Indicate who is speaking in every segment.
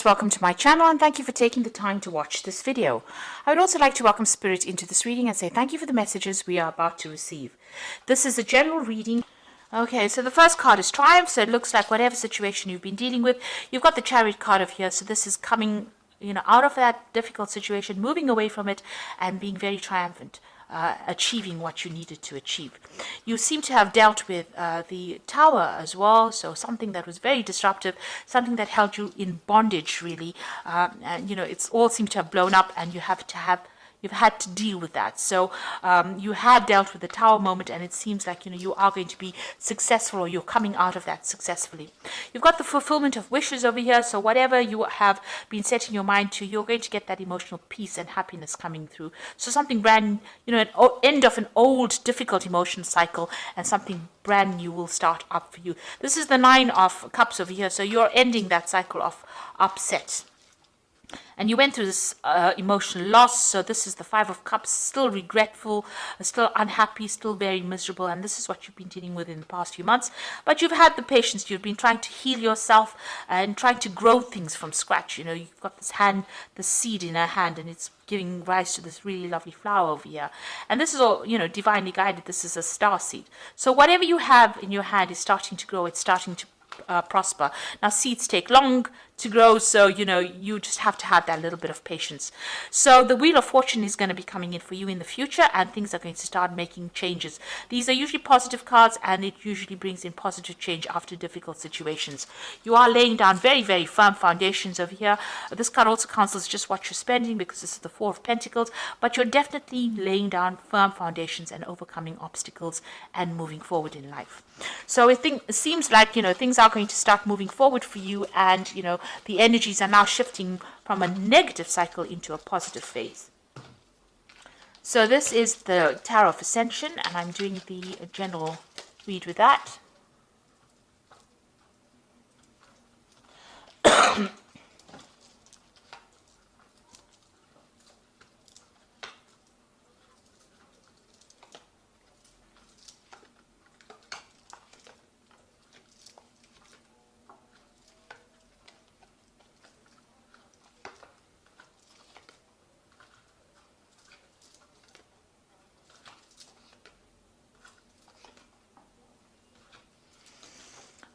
Speaker 1: Welcome to my channel and thank you for taking the time to watch this video. I would also like to welcome Spirit into this reading and say thank you for the messages we are about to receive. This is a general reading. Okay, so the first card is Triumph, so it looks like whatever situation you've been dealing with, you've got the Chariot card of here, so this is coming, out of that difficult situation, moving away from it and being very triumphant. Achieving what you needed to achieve. You seem to have dealt with the Tower as well, so something that was very disruptive, something that held you in bondage really, and it's all seemed to have blown up, and you've had to deal with that. So you have dealt with the Tower moment, and it seems like you are going to be successful, or you're coming out of that successfully. You've got the fulfillment of wishes over here, so whatever you have been setting your mind to, you're going to get that emotional peace and happiness coming through. So something brand, an end of an old difficult emotional cycle, and something brand new will start up for you. This is the Nine of Cups over here, so you're ending that cycle of upset. And you went through this emotional loss, so this is the Five of Cups, still regretful, still unhappy, still very miserable, and this is what you've been dealing with in the past few months. But you've had the patience, you've been trying to heal yourself and trying to grow things from scratch. You've got the seed in her hand, and it's giving rise to this really lovely flower over here. And this is all, divinely guided. This is a star seed. So whatever you have in your hand is starting to grow, it's starting to prosper. Now seeds take long to grow, so you just have to have that little bit of patience. So the Wheel of Fortune is going to be coming in for you in the future, and things are going to start making changes. These are usually positive cards, and it usually brings in positive change after difficult situations. You are laying down very, very firm foundations over here. This card also counsels just what you're spending, because this is the Four of Pentacles, but you're definitely laying down firm foundations and overcoming obstacles and moving forward in life. So it seems like things are going to start moving forward for you, and the energies are now shifting from a negative cycle into a positive phase. So this is the Tarot of Ascension, and I'm doing the general read with that.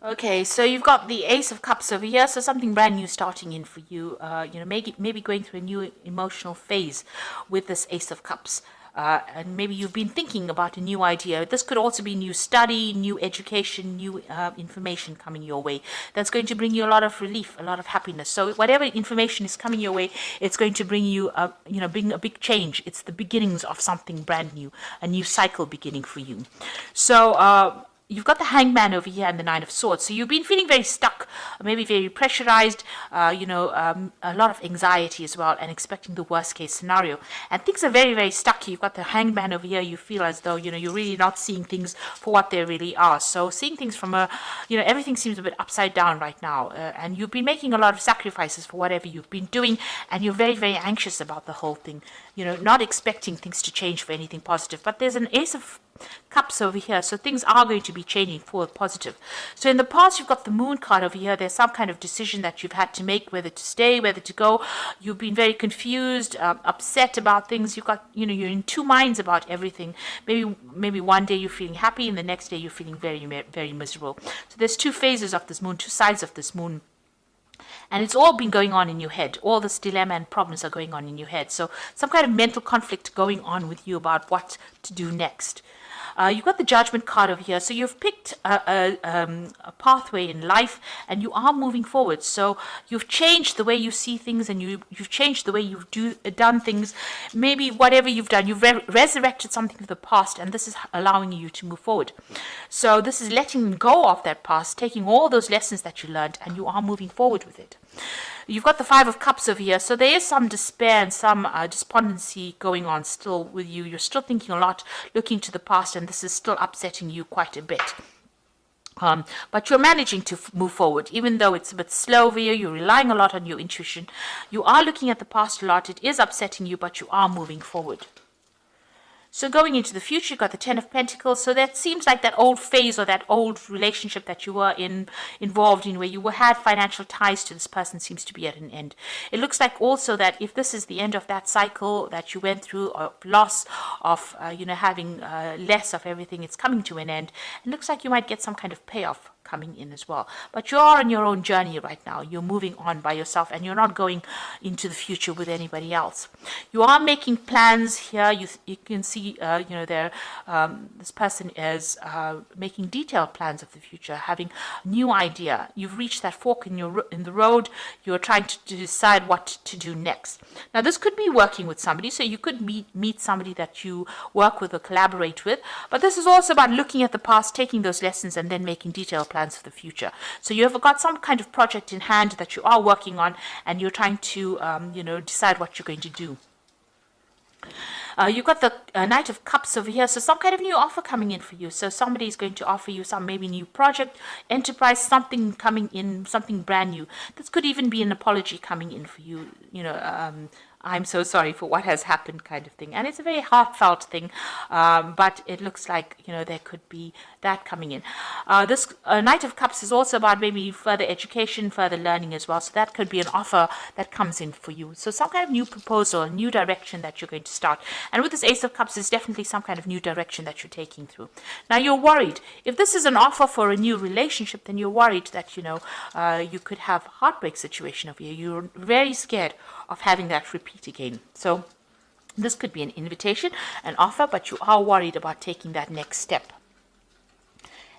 Speaker 1: Okay, so you've got the Ace of Cups over here, so something brand new starting in for you. Maybe going through a new emotional phase with this Ace of Cups. And maybe you've been thinking about a new idea. This could also be new study, new education, new information coming your way. That's going to bring you a lot of relief, a lot of happiness. So whatever information is coming your way, it's going to bring you, bring a big change. It's the beginnings of something brand new, a new cycle beginning for you. So you've got the Hangman over here and the Nine of Swords. So you've been feeling very stuck, maybe very pressurized, a lot of anxiety as well, and expecting the worst case scenario. And things are very, very stuck. You've got the Hangman over here. You feel as though, you're really not seeing things for what they really are. So seeing things from everything seems a bit upside down right now. And you've been making a lot of sacrifices for whatever you've been doing, and you're very, very anxious about the whole thing. Not expecting things to change for anything positive. But there's an Ace of Cups over here, so things are going to be changing for the positive. So in the past, you've got the Moon card over here. There's some kind of decision that you've had to make, whether to stay, whether to go. You've been very confused, upset about things. You've got, you're in two minds about everything. Maybe one day you're feeling happy, and the next day you're feeling very, very miserable. So there's two phases of this Moon, two sides of this Moon. And it's all been going on in your head. All this dilemma and problems are going on in your head. So some kind of mental conflict going on with you about what to do next. You've got the Judgment card over here. So you've picked a pathway in life, and you are moving forward. So you've changed the way you see things, and you've changed the way you've done things. Maybe whatever you've done, you've resurrected something of the past, and this is allowing you to move forward. So this is letting go of that past, taking all those lessons that you learned, and you are moving forward with it. You've got the Five of Cups over here, so there is some despair and some despondency going on still with you. You're still thinking a lot, looking to the past, and this is still upsetting you quite a bit. But you're managing to move forward, even though it's a bit slow over here. You're relying a lot on your intuition. You are looking at the past a lot. It is upsetting you, but you are moving forward. So going into the future, you've got the Ten of Pentacles. So that seems like that old phase or that old relationship that you were involved in, where you had financial ties to this person, seems to be at an end. It looks like also that if this is the end of that cycle that you went through, of loss of, having less of everything, it's coming to an end. It looks like you might get some kind of payoff coming in as well. But you're on your own journey right now. You're moving on by yourself, and you're not going into the future with anybody else. You are making plans here. You can see, this person is making detailed plans of the future, having a new idea. You've reached that fork in the road. You're trying to decide what to do next. Now, this could be working with somebody, so you could meet somebody that you work with or collaborate with. But this is also about looking at the past, taking those lessons, and then making detailed plans for the future. So you have got some kind of project in hand that you are working on, and you're trying to, decide what you're going to do. You've got the Knight of Cups over here, so some kind of new offer coming in for you. So somebody is going to offer you some maybe new project, enterprise, something coming in, something brand new. This could even be an apology coming in for you, I'm so sorry for what has happened kind of thing. And it's a very heartfelt thing, but it looks like, there could be that coming in. This Knight of Cups is also about maybe further education, further learning as well. So that could be an offer that comes in for you. So some kind of new proposal, a new direction that you're going to start. And with this Ace of Cups, it's definitely some kind of new direction that you're taking through. Now, you're worried. If this is an offer for a new relationship, then you're worried that, you could have a heartbreak situation over here. You're very scared of having that repeat again. So this could be an invitation, an offer, but you are worried about taking that next step,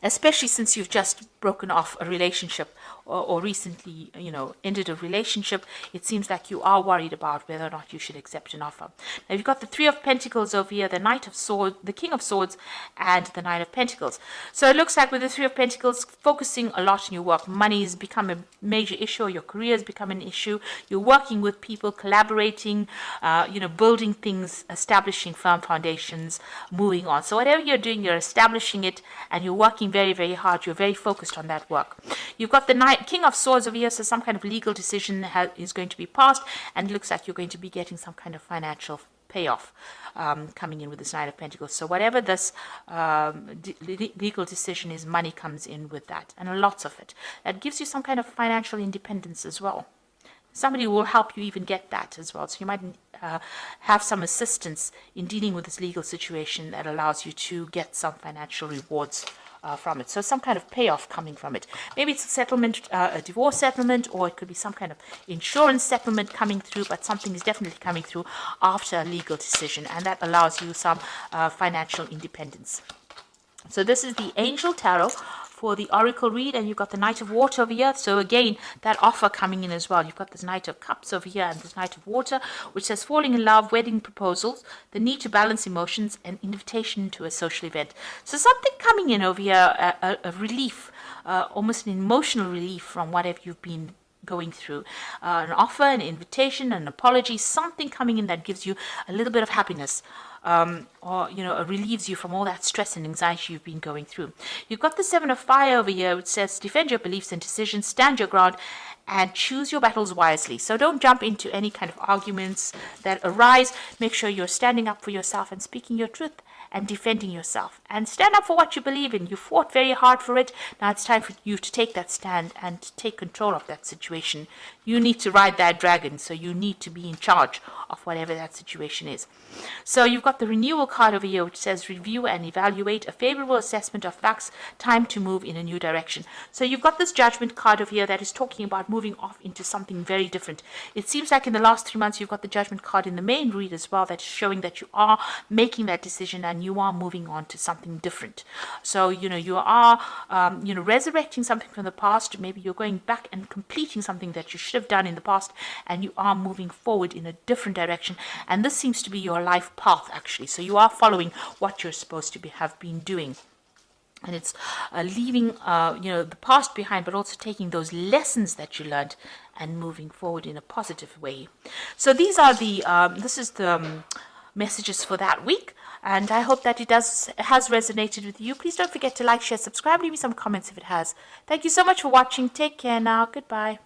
Speaker 1: especially since you've just broken off a relationship or recently, ended a relationship. It seems like you are worried about whether or not you should accept an offer. Now, you've got the Three of Pentacles over here, the Knight of Swords, the King of Swords, and the Nine of Pentacles. So it looks like with the Three of Pentacles, focusing a lot on your work. Money has become a major issue, or your career has become an issue. You're working with people, collaborating, building things, establishing firm foundations, moving on. So whatever you're doing, you're establishing it, and you're working very, very hard. You're very focused on that work. You've got the King of Swords over here, so some kind of legal decision is going to be passed, and it looks like you're going to be getting some kind of financial payoff coming in with this Knight of Pentacles. So whatever this legal decision is, money comes in with that, and lots of it. That gives you some kind of financial independence as well. Somebody will help you even get that as well. So you might have some assistance in dealing with this legal situation that allows you to get some financial rewards from it. So some kind of payoff coming from it. Maybe it's a settlement, a divorce settlement, or it could be some kind of insurance settlement coming through, but something is definitely coming through after a legal decision, and that allows you some financial independence. So this is the Angel Tarot for the Oracle read, and you've got the Knight of Water over here. So again, that offer coming in as well. You've got this Knight of Cups over here and this Knight of Water, which says falling in love, wedding proposals, the need to balance emotions, and invitation to a social event. So something coming in over here, a relief, almost an emotional relief from whatever you've been going through. An offer, an invitation, an apology, something coming in that gives you a little bit of happiness. Or relieves you from all that stress and anxiety you've been going through. You've got the Seven of Fire over here, which says defend your beliefs and decisions, stand your ground, and choose your battles wisely. So don't jump into any kind of arguments that arise. Make sure you're standing up for yourself and speaking your truth and defending yourself, and stand up for what you believe in. You fought very hard for it. Now it's time for you to take that stand and take control of that situation. You need to ride that dragon, so you need to be in charge of whatever that situation is. So you've got the renewal card over here, which says review and evaluate, a favorable assessment of facts, time to move in a new direction. So you've got this judgment card over here that is talking about moving off into something very different. It seems like in the last 3 months you've got the judgment card in the main read as well, that's showing that you are making that decision and you are moving on to something different. So you are resurrecting something from the past. Maybe you're going back and completing something that you should have done in the past, and you are moving forward in a different direction, and this seems to be your life path actually. So you are following what you're supposed to have been doing, and it's leaving the past behind, but also taking those lessons that you learned and moving forward in a positive way. So these are the this is the messages for that week, and I hope that it has resonated with you. Please don't forget to like, share, subscribe, leave me some comments if it has. Thank you so much for watching. Take care now. Goodbye.